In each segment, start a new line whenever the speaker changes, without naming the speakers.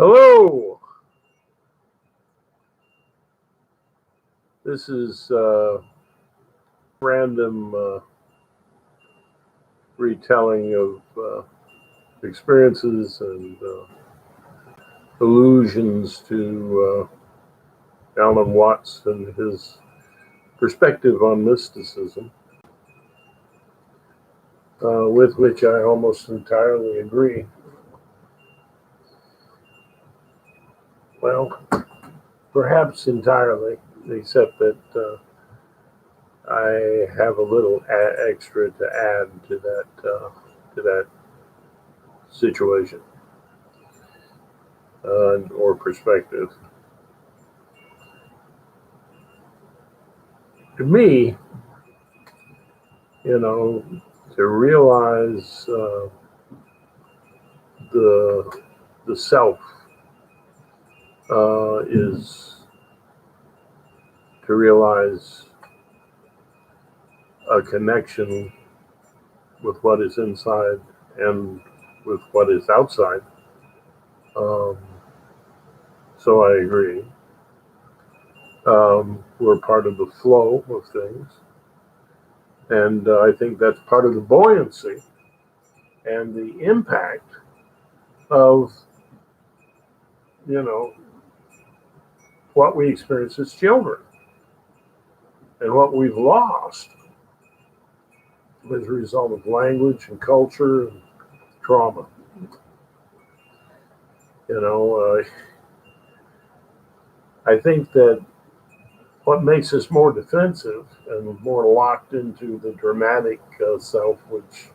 Hello. This is random retelling of experiences and allusions to Alan Watts and his perspective on mysticism, with which I almost entirely agree. Well, perhaps entirely, except that I have a little extra to add to that situation or perspective. To me, to realize the self is to realize a connection with what is inside and with what is outside. So I agree. We're part of the flow of things. And I think that's part of the buoyancy and the impact of, what we experience as children and what we've lost as a result of language and culture and trauma. I think that what makes us more defensive and more locked into the dramatic self, which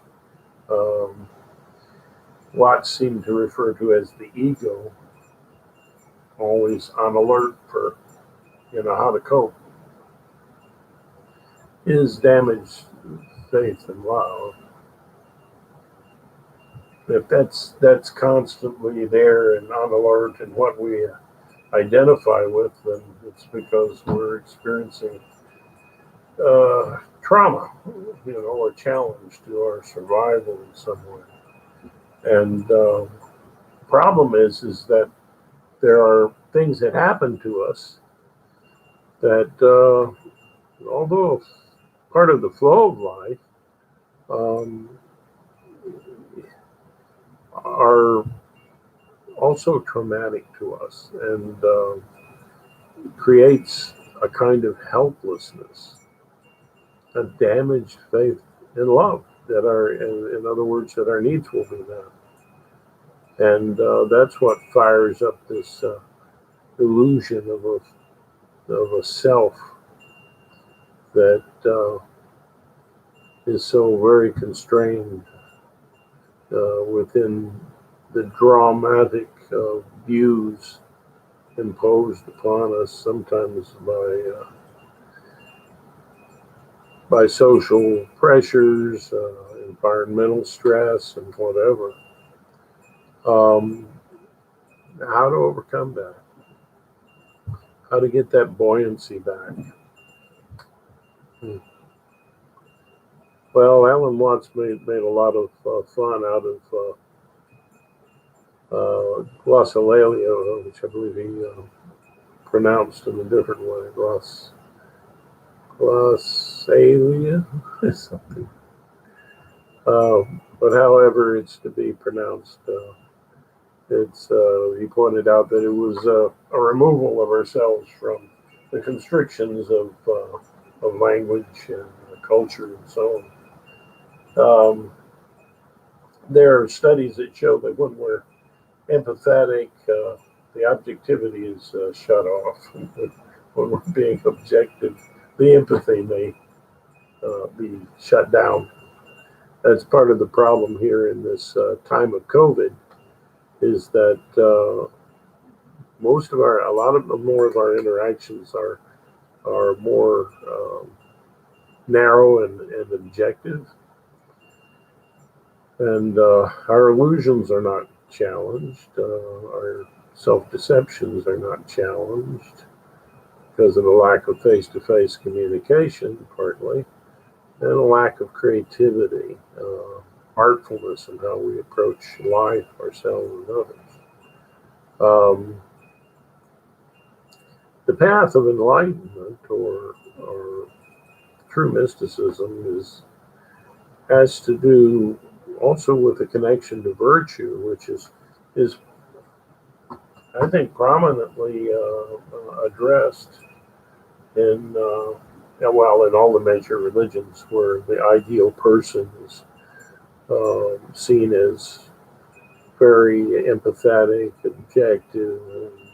Watts seemed to refer to as the ego, always on alert for how to cope, is damaged faith and love. If that's constantly there and on alert and what we identify with, then it's because we're experiencing trauma, or challenge to our survival in some way. And problem is that there are things that happen to us that, although part of the flow of life, are also traumatic to us and creates a kind of helplessness, a damaged faith in love, that in other words, that our needs will be met. And that's what fires up this illusion of a self that is so very constrained within the dramatic views imposed upon us, sometimes by social pressures, environmental stress, and whatever. How to overcome that? How to get that buoyancy back? Well, Alan Watts made a lot of fun out of glossolalia, which I believe he pronounced in a different way, glossalia, something. But however it's to be pronounced, he pointed out that it was a removal of ourselves from the constrictions of language and culture and so on. There are studies that show that when we're empathetic, the objectivity is shut off. When we're being objective, the empathy may be shut down. That's part of the problem here in this time of COVID, is that a lot more of our interactions are more narrow and objective, and our illusions are not challenged. Our self-deceptions are not challenged because of a lack of face-to-face communication, partly, and a lack of creativity, artfulness in how we approach life, ourselves, and others. Um, the path of enlightenment or true mysticism has to do also with a connection to virtue, which is I think prominently addressed in in all the major religions, where the ideal person is seen as very empathetic, objective,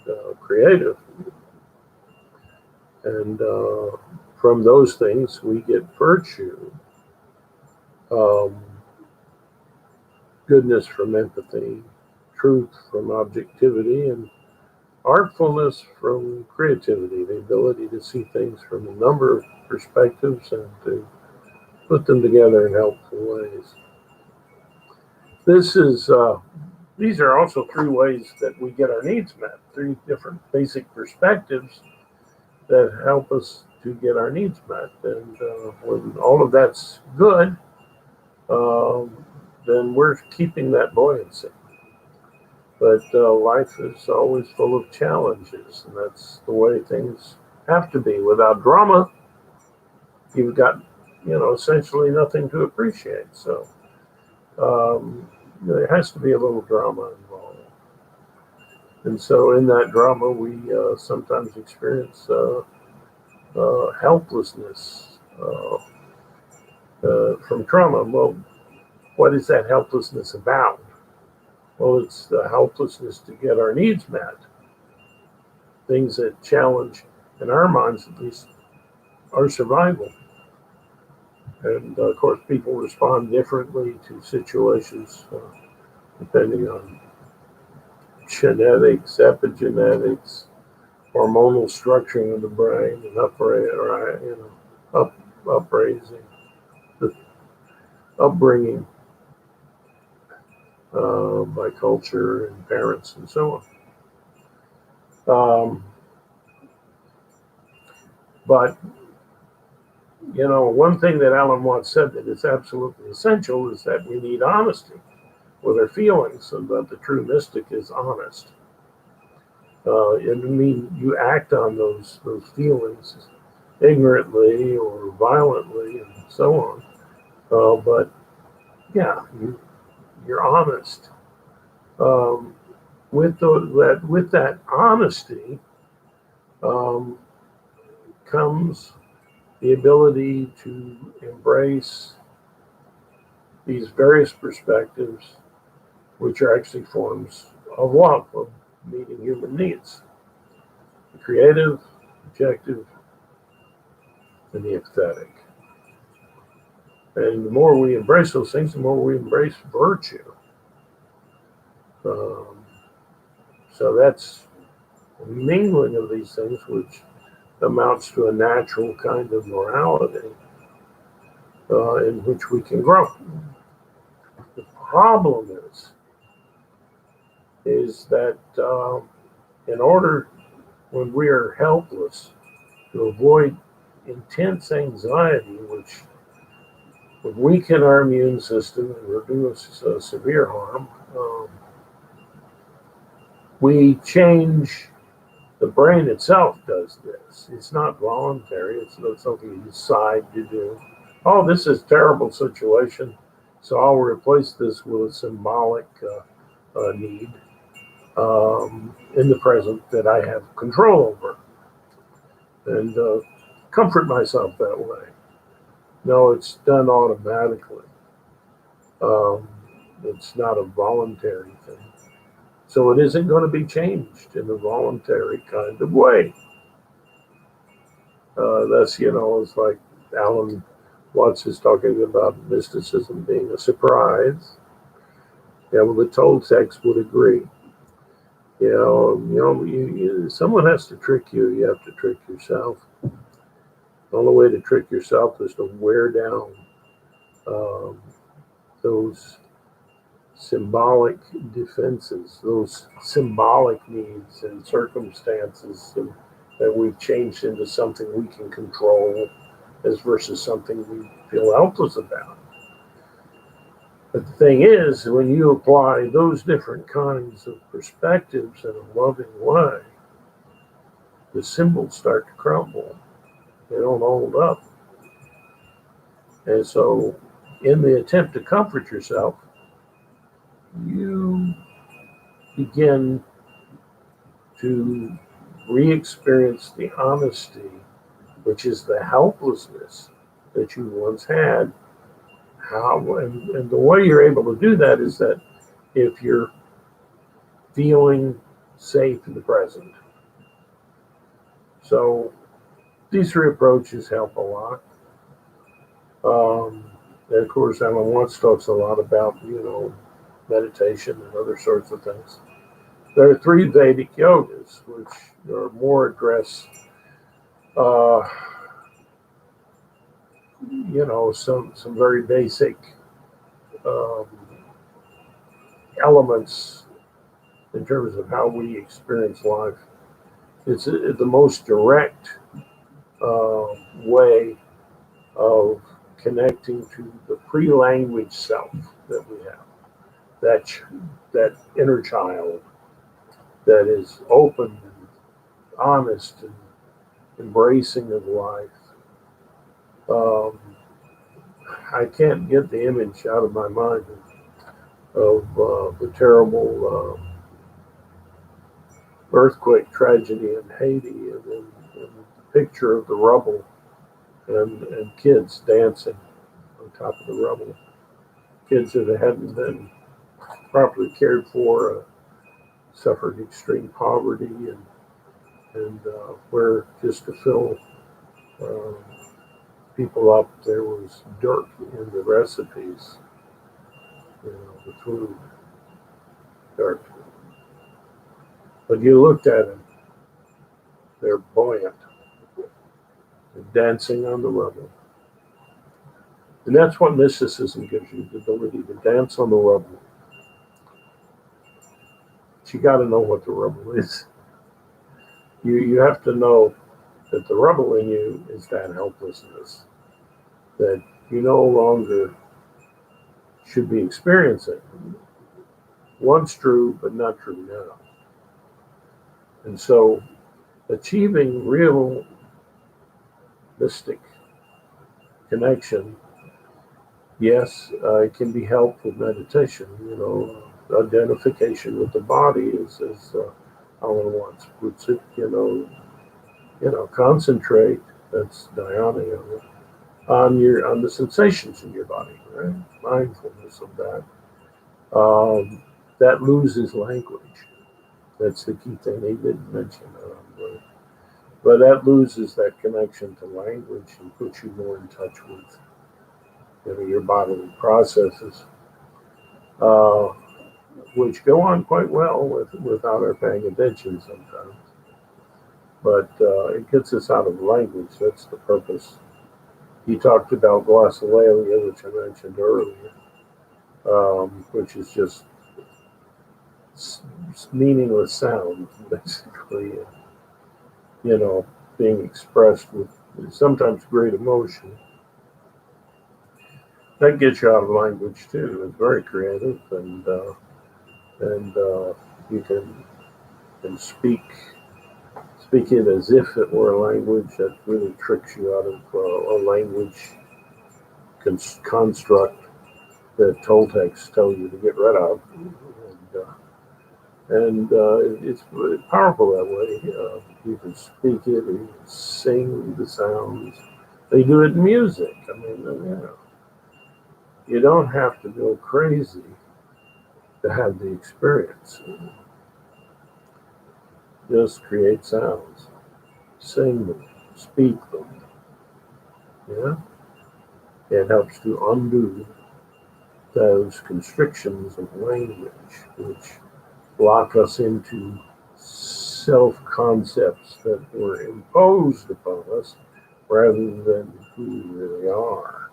and creative. And from those things, we get virtue, um, goodness from empathy, truth from objectivity, and artfulness from creativity, the ability to see things from a number of perspectives and to put them together in helpful ways. This is these are also three ways that we get our needs met, three different basic perspectives that help us to get our needs met. And when all of that's good, um, then we're keeping that buoyancy. But life is always full of challenges, and that's the way things have to be. Without drama, you've got, essentially nothing to appreciate. So there has to be a little drama involved. And so in that drama, we sometimes experience helplessness from trauma. Well, what is that helplessness about? Well, it's the helplessness to get our needs met, things that challenge, in our minds at least, our survival. And of course, people respond differently to situations depending on genetics, epigenetics, hormonal structuring of the brain, and upraising, the upbringing by culture and parents and so on. But one thing that Alan Watts said that is absolutely essential is that we need honesty with our feelings, and that the true mystic is honest. And I mean, you act on those feelings ignorantly or violently and so on. But yeah, you're honest. Um, with that honesty um, comes the ability to embrace these various perspectives, which are actually forms of love, of meeting human needs: the creative, objective, and the empathetic. And the more we embrace those things, the more we embrace virtue. Um, so that's a mingling of these things, which amounts to a natural kind of morality in which we can grow. The problem is that in order, when we are helpless, to avoid intense anxiety, which would weaken our immune system and do us severe harm, we change. The brain itself does this. It's not voluntary. It's not something you decide to do. Oh, this is a terrible situation, so I'll replace this with a symbolic need in the present that I have control over, and comfort myself that way. No, it's done automatically. Um, it's not a voluntary thing. So it isn't going to be changed in a voluntary kind of way. It's like Alan Watts is talking about mysticism being a surprise. Yeah, well, the Toltecs would agree. Someone has to trick you. You have to trick yourself. The only way to trick yourself is to wear down um, those symbolic defenses, those symbolic needs and circumstances that we've changed into something we can control as versus something we feel helpless about. But the thing is, when you apply those different kinds of perspectives in a loving way, the symbols start to crumble. They don't hold up. And so, in the attempt to comfort yourself, you begin to re experience the honesty, which is the helplessness that you once had. And the way you're able to do that is that if you're feeling safe in the present. So these three approaches help a lot. And of course, Alan Watts talks a lot about, meditation and other sorts of things. There are three Vedic yogas, which are more address, uh, some very basic um, elements in terms of how we experience life. It's the most direct way of connecting to the pre-language self that we have, that inner child that is open and honest and embracing of life. Um, I can't get the image out of my mind of the terrible earthquake tragedy in Haiti, and the picture of the rubble and kids dancing on top of the rubble. Kids that hadn't been properly cared for, suffered extreme poverty, and where just to fill uh, people up, there was dirt in the recipes, the food, dirt. But you looked at them, they're buoyant, they're dancing on the rubble. And that's what mysticism gives you, the ability to dance on the rubble. But you got to know what the rubble is. You have to know that the rubble in you is that helplessness that you no longer should be experiencing. Once true, but not true now. And so achieving real mystic connection, yes, it can be helped with meditation. Identification with the body as Alan Watts puts it. Concentrate. That's dhyana on the sensations in your body, right? Mindfulness of that. That loses language. That's the key thing he didn't mention. But that loses that connection to language and puts you more in touch with your bodily processes, uh, which go on quite well without our paying attention sometimes. But it gets us out of language. That's the purpose. He talked about glossolalia, which I mentioned earlier, which is just meaningless sound, basically, being expressed with sometimes great emotion. That gets you out of language too. It's very creative, and you can speak it as if it were a language. That really tricks you out of a language construct that Toltecs tell you to get rid of. And it's powerful that way. You can speak it, or you can sing the sounds. They do it in music. I mean, you don't have to go crazy to have the experience. Just create sounds, sing them, speak them. Yeah, it helps to undo those constrictions of language, which lock us into self-concepts that were imposed upon us rather than who we really are.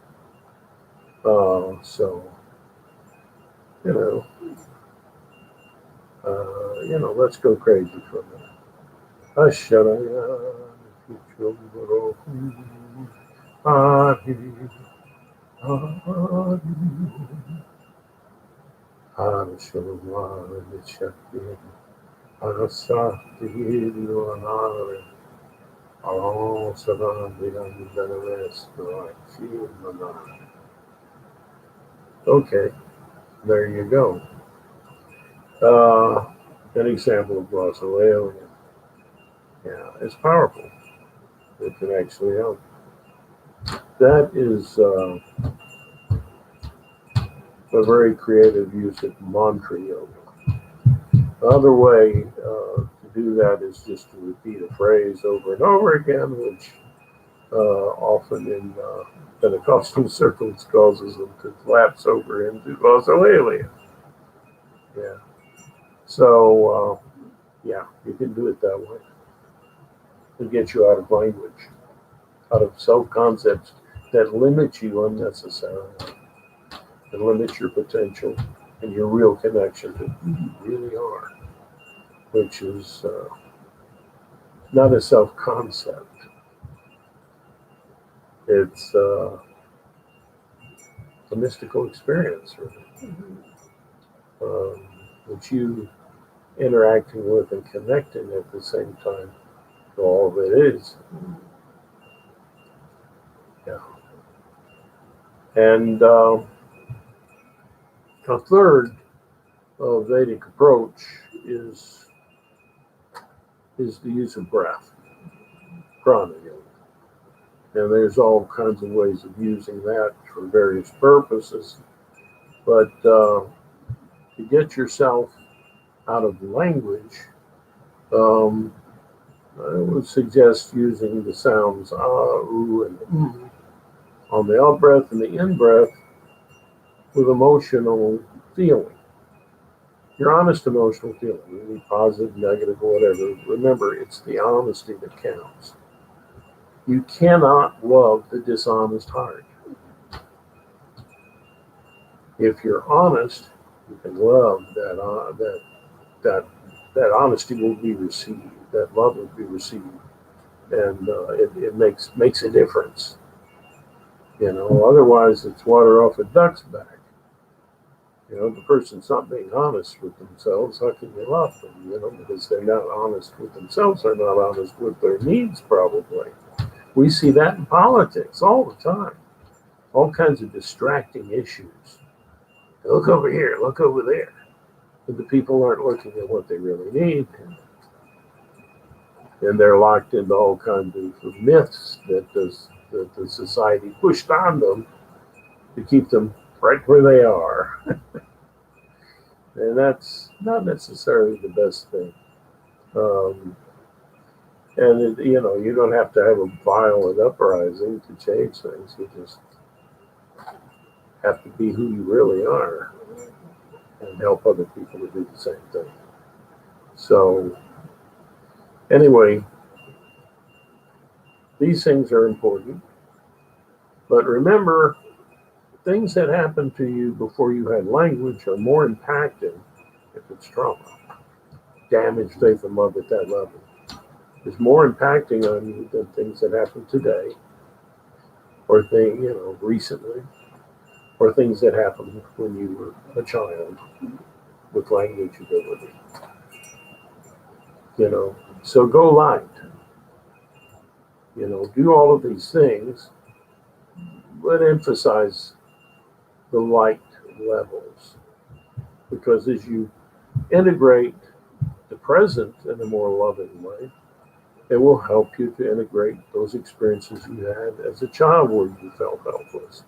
Let's go crazy for a minute. Arshava Shakti Arasati Yuanare All Sarandiran Danavesto Chimana. Okay, there you go. An example of glossolalia. Yeah, it's powerful. It can actually help. That is a very creative use of mantra yoga. The other way to do that is just to repeat a phrase over and over again, which often in Pentecostal circles causes them to lapse over into glossolalia. Yeah. So, yeah, you can do it that way. It gets you out of language, out of self concepts that limit you unnecessarily, and limit your potential and your real connection to who you really are, which is not a self concept. It's a mystical experience, really, which you interacting with and connecting at the same time to all that is. Yeah. And a third Vedic approach is the use of breath, prana yoga. And there's all kinds of ways of using that for various purposes. But to get yourself out of language, I would suggest using the sounds ah, ooh, and on the out breath and the in breath with emotional feeling. Your honest emotional feeling, maybe positive, negative, whatever. Remember, it's the honesty that counts. You cannot love the dishonest heart. If you're honest, you can love that honesty will be received. That love will be received, and it makes a difference. Otherwise it's water off a duck's back. The person's not being honest with themselves. How can you love them? Because they're not honest with themselves. They're not honest with their needs, probably. We see that in politics all the time. All kinds of distracting issues. Look over here, look over there. But the people aren't looking at what they really need. And they're locked into all kinds of myths that the society pushed on them to keep them right where they are. And that's not necessarily the best thing. You don't have to have a violent uprising to change things. You just have to be who you really are and help other people to do the same thing. So, anyway, these things are important. But remember, things that happened to you before you had language are more impacting if it's trauma. Damage, faith, and love at that level is more impacting on you than things that happen today, or recently, or things that happened when you were a child with language ability. So go light. Do all of these things, but emphasize the light levels, because as you integrate the present in a more loving way, it will help you to integrate those experiences you had as a child where you felt helpless.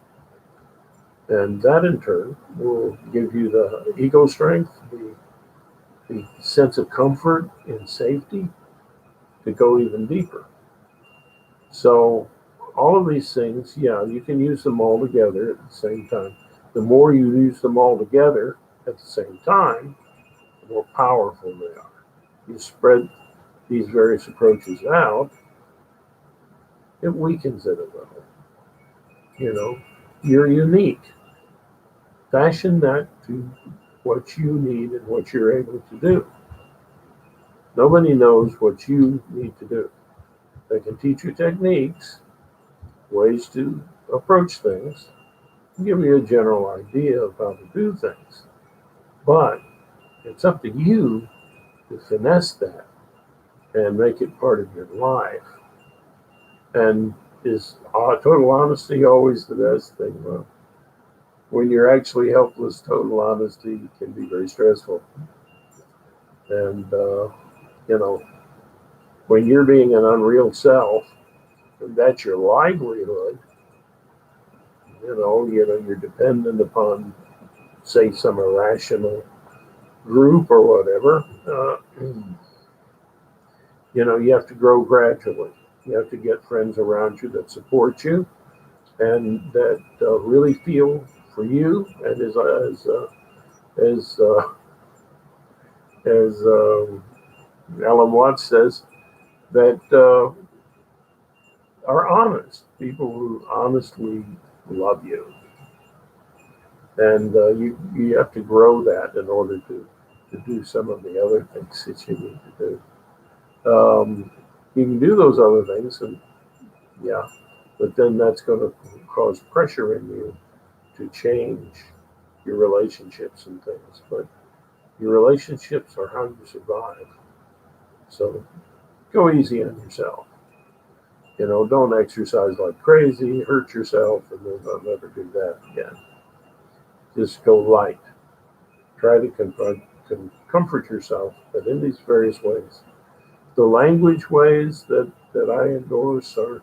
And that in turn will give you the ego strength, the sense of comfort and safety to go even deeper. So all of these things, yeah, you can use them all together at the same time. The more you use them all together at the same time, the more powerful they are. You spread these various approaches out, it weakens it a little. You're unique. Fashion that to what you need and what you're able to do. Nobody knows what you need to do. They can teach you techniques, ways to approach things, give you a general idea of how to do things. But it's up to you to finesse that and make it part of your life. And is total honesty always the best thing? Well, when you're actually helpless, total honesty can be very stressful. And, you know, when you're being an unreal self, and that's your livelihood, you're dependent upon, say, some irrational group or whatever. You have to grow gradually. You have to get friends around you that support you and that really feel for you, and as Alan Watts says, that are honest, people who honestly love you, and you have to grow that in order to do some of the other things that you need to do. You can do those other things, and yeah, but then that's going to cause pressure in you to change your relationships and things. But your relationships are how you survive. So go easy on yourself. Don't exercise like crazy, hurt yourself, and then I'll never do that again. Just go light. Try to comfort yourself, but in these various ways. The language ways that I endorse are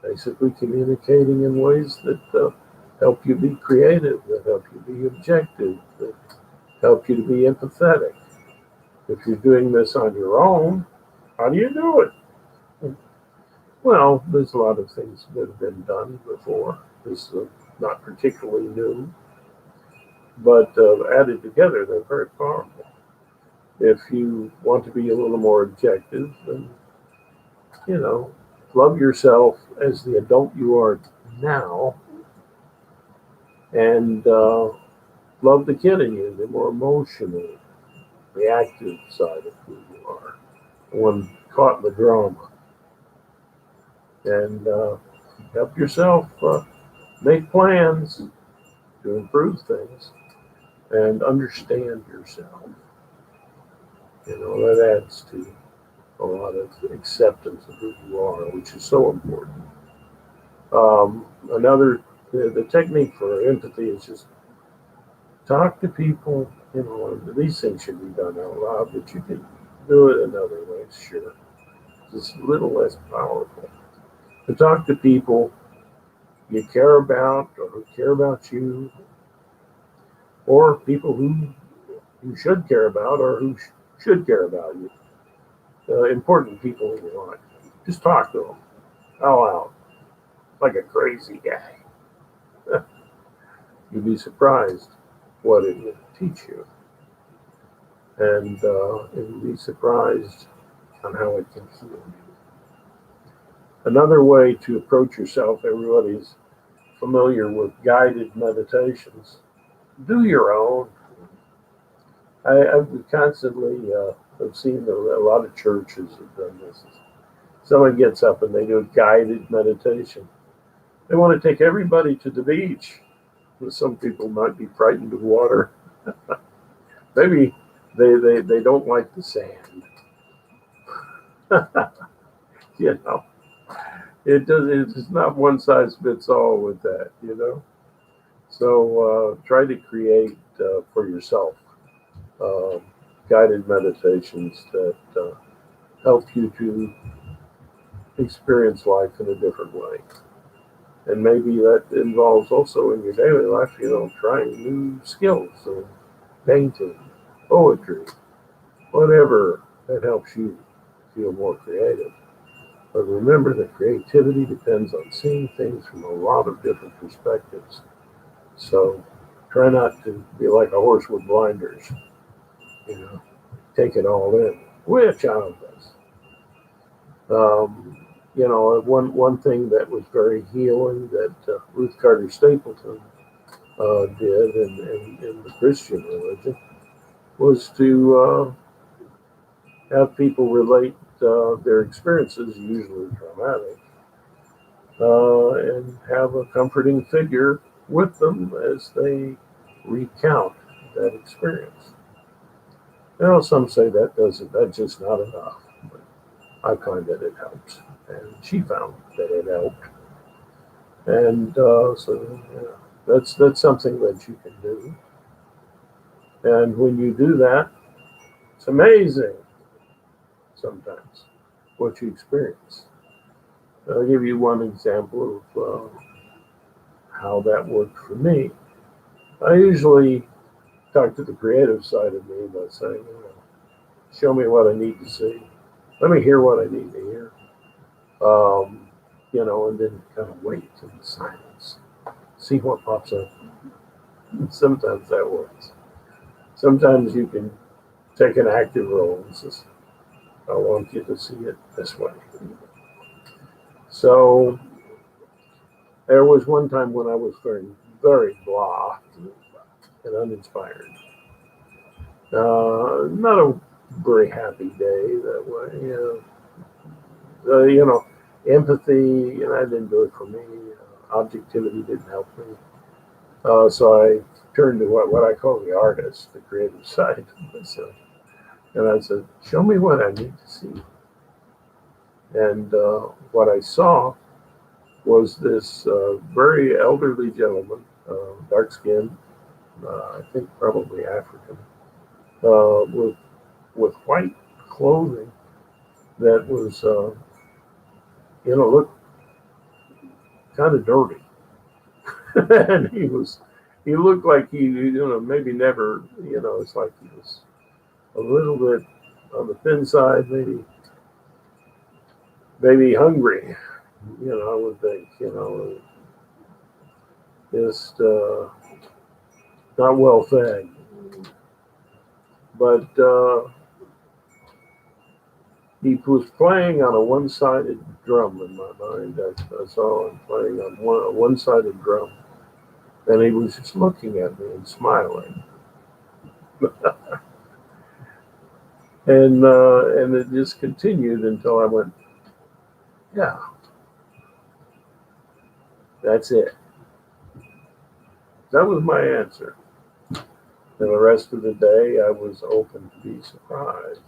basically communicating in ways that help you be creative, that help you be objective, that help you to be empathetic. If you're doing this on your own, how do you do it? Well, there's a lot of things that have been done before. This is not particularly new, but added together, they're very powerful. If you want to be a little more objective, then, you know, love yourself as the adult you are now, and love the kid in you, the more emotional, reactive side of who you are, the one caught in the drama. And help yourself make plans to improve things and understand yourself. That adds to a lot of acceptance of who you are, which is so important. Another, the technique for empathy is just talk to people. These things should be done out loud, but you can do it in other ways, sure. It's a little less powerful. To talk to people you care about or who care about you, or people who you should care about or who should care about you. Important people in your life. Just talk to them out loud, like a crazy guy. You'd be surprised what it would teach you, and you'd be surprised on how it can heal you. Another way to approach yourself, everybody's familiar with guided meditations. Do your own. I've constantly have seen a lot of churches have done this. Someone gets up and they do a guided meditation. They want to take everybody to the beach. Some people might be frightened of water. Maybe they don't like the sand. you know, it's not one size fits all with that. So try to create for yourself uh, guided meditations that help you to experience life in a different way. And maybe that involves also in your daily life, trying new skills, so painting, poetry, whatever that helps you feel more creative. But remember that creativity depends on seeing things from a lot of different perspectives. So try not to be like a horse with blinders, you know, take it all in, which I of us. One thing that was very healing that Ruth Carter Stapleton did in the Christian religion was to have people relate their experiences, usually traumatic, and have a comforting figure with them as they recount that experience. Well, some say that's just not enough. But I find that it helps. And she found that it helped. And so yeah, that's something that you can do. And when you do that, it's amazing sometimes what you experience. I'll give you one example of how that worked for me. I usually talk to the creative side of me by saying, show me what I need to see. Let me hear what I need to hear. Um, and then kind of wait in silence, see what pops up. And sometimes that works. Sometimes you can take an active role and says, I want you to see it this way. So there was one time when I was feeling very blah and uninspired. Not a very happy day that way. Empathy, and I didn't do it for me. Objectivity didn't help me. So I turned to what I call the artist, the creative side of myself. And I said, show me what I need to see. And what I saw was this very elderly gentleman, dark skinned, I think probably African, with white clothing that was, looked kind of dirty. And he looked like maybe never, it's like he was a little bit on the thin side, maybe hungry. I would think, just not well fed. But he was playing on a one-sided drum in my mind. I saw him playing on a one-sided drum, and he was just looking at me and smiling. And it just continued until I went, yeah, that's it. That was my answer. And the rest of the day, I was open to be surprised.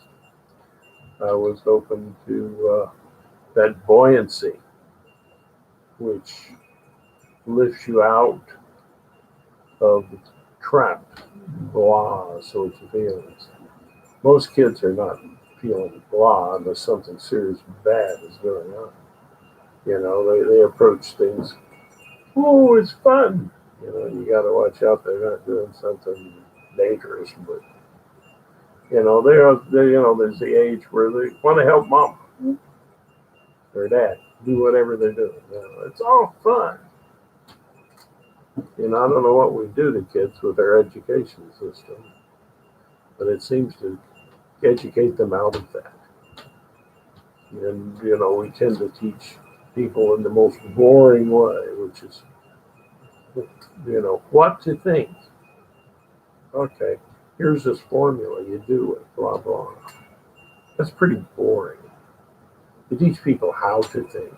I was open to that buoyancy, which lifts you out of the trapped blah sorts of feelings. Most kids are not feeling blah unless something serious bad is going on. They approach things, oh, it's fun. You got to watch out they're not doing something dangerous, but there's the age where they want to help mom or dad do whatever they're doing. It's all fun. I don't know what we do to kids with our education system, but it seems to educate them out of that. And we tend to teach people in the most boring way, which is what to think. Okay, here's this formula, you do it, blah blah. That's pretty boring. You teach people how to think.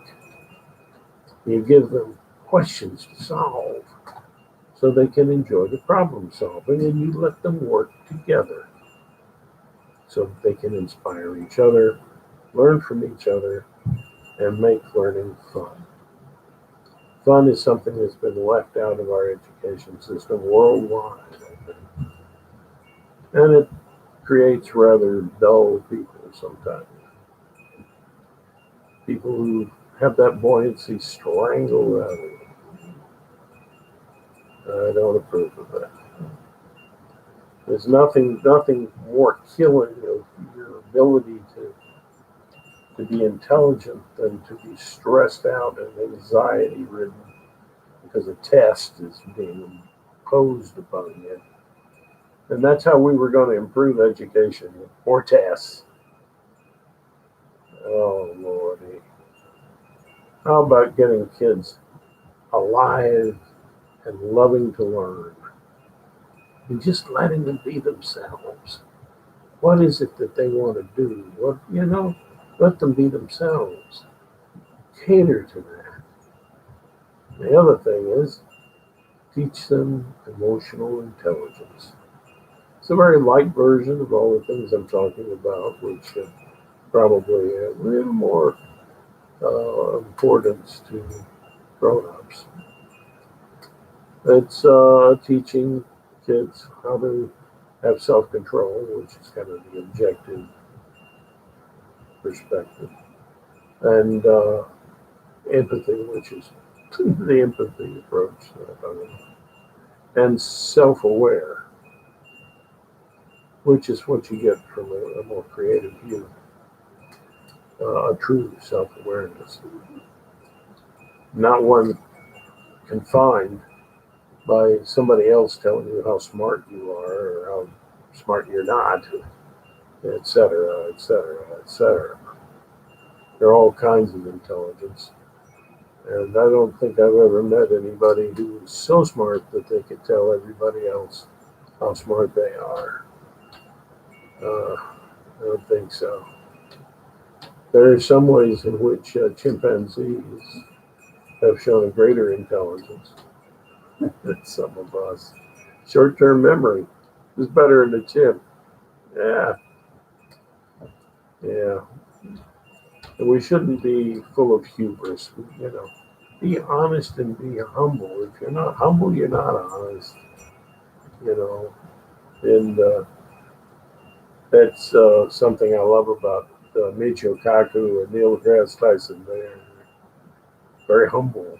You give them questions to solve so they can enjoy the problem solving, and you let them work together so they can inspire each other, learn from each other, and make learning fun. Fun is something that's been left out of our education system worldwide, I think. And it creates rather dull people sometimes. People who have that buoyancy strangled out of them. I don't approve of that. There's nothing more killing of your ability to be intelligent than to be stressed out and anxiety ridden because a test is being imposed upon you. And that's how we were going to improve education, with more tests. Oh, Lordy. How about getting kids alive and loving to learn? And just letting them be themselves. What is it that they want to do? Let them be themselves. Cater to that. The other thing is teach them emotional intelligence. It's a very light version of all the things I'm talking about, which probably have a little more importance to grown-ups. It's teaching kids how to have self-control, which is kind of the objective perspective, and empathy, which is the empathy approach, and self-aware, which is what you get from a more creative view, a true self-awareness, not one confined by somebody else telling you how smart you are or how smart you're not, etc., etc., etc. There are all kinds of intelligence. And I don't think I've ever met anybody who was so smart that they could tell everybody else how smart they are. I don't think so. There are some ways in which chimpanzees have shown a greater intelligence than some of us. Short-term memory is better than a chimp. Yeah, yeah. And we shouldn't be full of hubris. Be honest and be humble. If you're not humble, you're not honest. You know, and that's something I love about Michio Kaku and Neil deGrasse Tyson. They're very humble.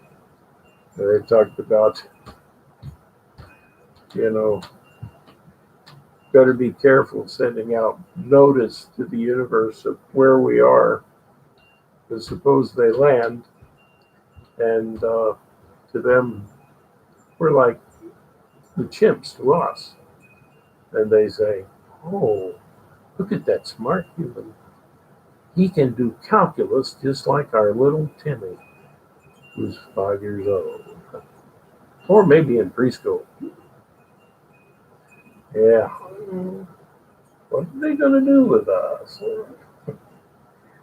They talked about, you know, better be careful sending out notice to the universe of where we are, because suppose they land, and to them, we're like the chimps to us. And they say, oh, look at that smart human. He can do calculus just like our little Timmy, who's 5 years old. Or maybe in preschool. Yeah. What are they going to do with us?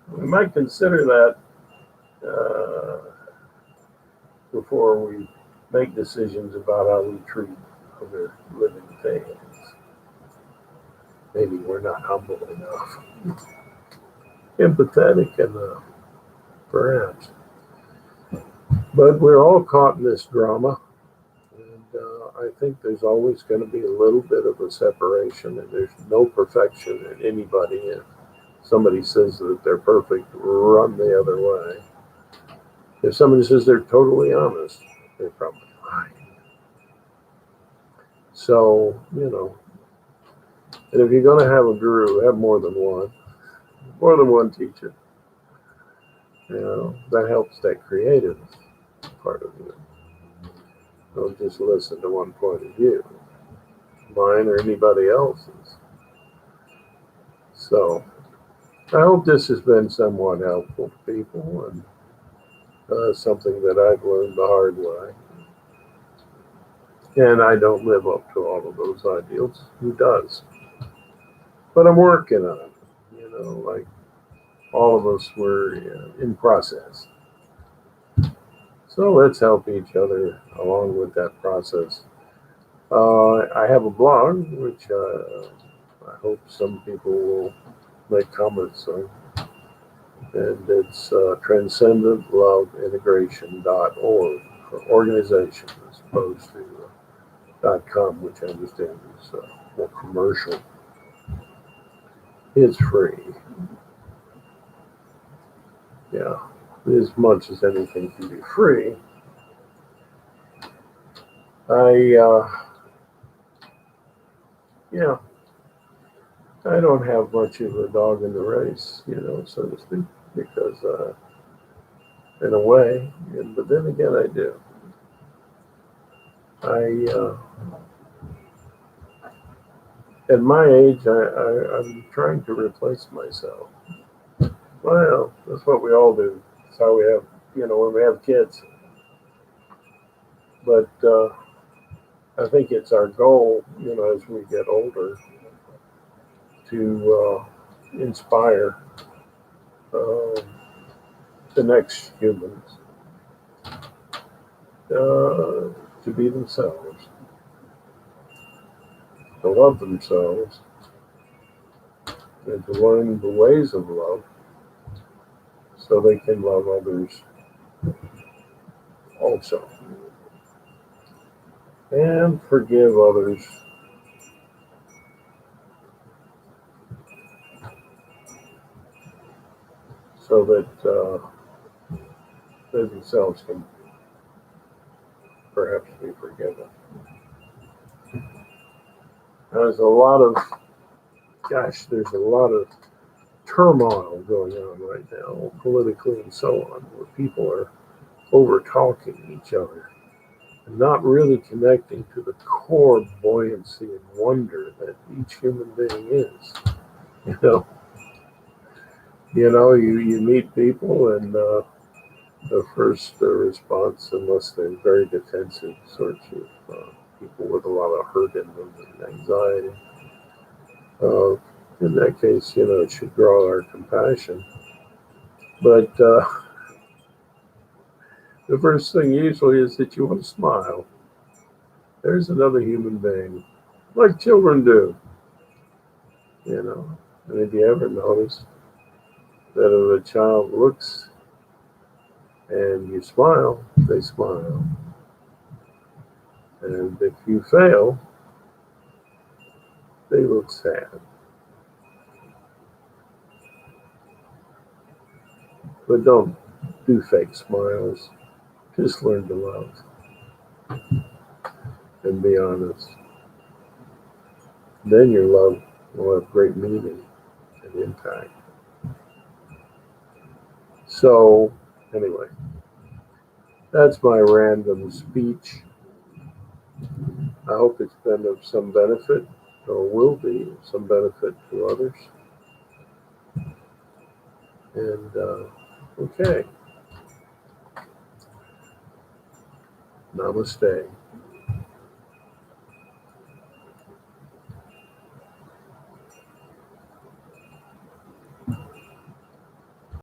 We might consider that before we make decisions about how we treat other living things. Maybe we're not humble enough, empathetic enough, perhaps. But we're all caught in this drama, and I think there's always going to be a little bit of a separation, and there's no perfection in anybody. If somebody says that they're perfect, run the other way. If somebody says they're totally honest, they're probably lying. So, and if you're going to have a guru, have more than one teacher. That helps that creative part of it. Don't just listen to one point of view, mine or anybody else's. So, I hope this has been somewhat helpful to people, and something that I've learned the hard way. And I don't live up to all of those ideals. Who does? But I'm working on it. Like all of us were in process. So let's help each other along with that process. I have a blog, which I hope some people will make comments on. And it's transcendentloveintegration.org for organization, as opposed to .com, which I understand is more commercial. It's free. Yeah, as much as anything can be free. I don't have much of a dog in the race, so to speak, because in a way, but then again, I do. At my age, I'm trying to replace myself. Well, that's what we all do. That's how we have, when we have kids. But I think it's our goal, as we get older, to inspire the next humans to be themselves. to love themselves and to learn the ways of love so they can love others also. And forgive others so that they themselves can perhaps be forgiven. There's a lot of, there's a lot of turmoil going on right now, politically and so on, where people are over talking each other and not really connecting to the core buoyancy and wonder that each human being is. You know, you meet people and the first response, unless they're very defensive sorts of people with a lot of hurt in them and anxiety, uh, in that case, it should draw our compassion. But the first thing usually is that you want to smile. There's another human being, like children do, you know. And if you ever notice that if a child looks and you smile, they smile. And if you fail, they look sad. But don't do fake smiles. Just learn to love and be honest. Then your love will have great meaning and impact. So, anyway, that's my random speech. I hope it's been of some benefit, or will be of some benefit to others. And, okay. Namaste.